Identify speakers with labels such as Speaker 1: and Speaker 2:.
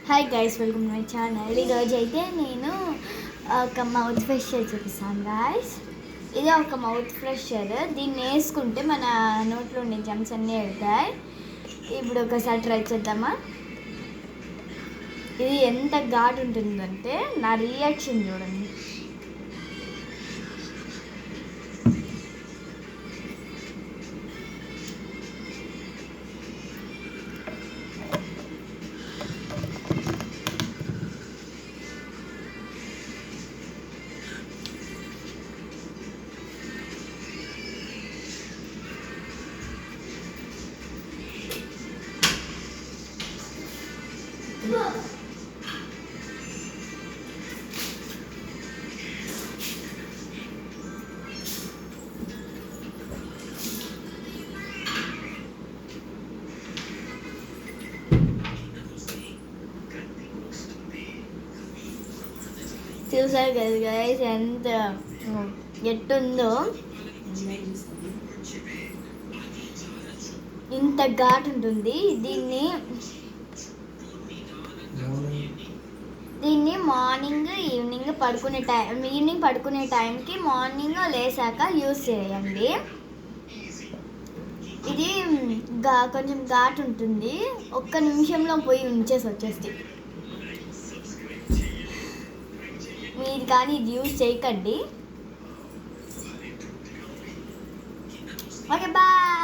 Speaker 1: Hi guys, welcome to my channel. ఈరోజు అయితే నేను ఒక మౌత్ ఫ్రెషర్ చూపిస్తాను గైస్. ఇది ఒక మౌత్ ఫ్రెషర్. దీన్ని వేసుకుంటే మన నోట్లో ఉండే జమ్స్ అన్నీ వెళ్తాయి. ఇప్పుడు ఒకసారి ట్రై చేద్దామా? ఇది ఎంత ఘాటు ఉంటుందంటే నా రియాక్షన్ చూడండి. చూసారు కదా గైస్ ఎంత ఎట్టుందో. ఇంత ఘాటు ఉంటుంది. దీన్ని మార్నింగ్ ఈవినింగ్ పడుకునే టైంకి మార్నింగ్ లేసాక యూస్ చేయండి. ఇది కొంచెం ఘాటు ఉంటుంది. ఒక్క నిమిషంలో పోయి వచ్చేస్తే మీరు కానీ ఇది యూజ్ చేయకండి. Okay, bye.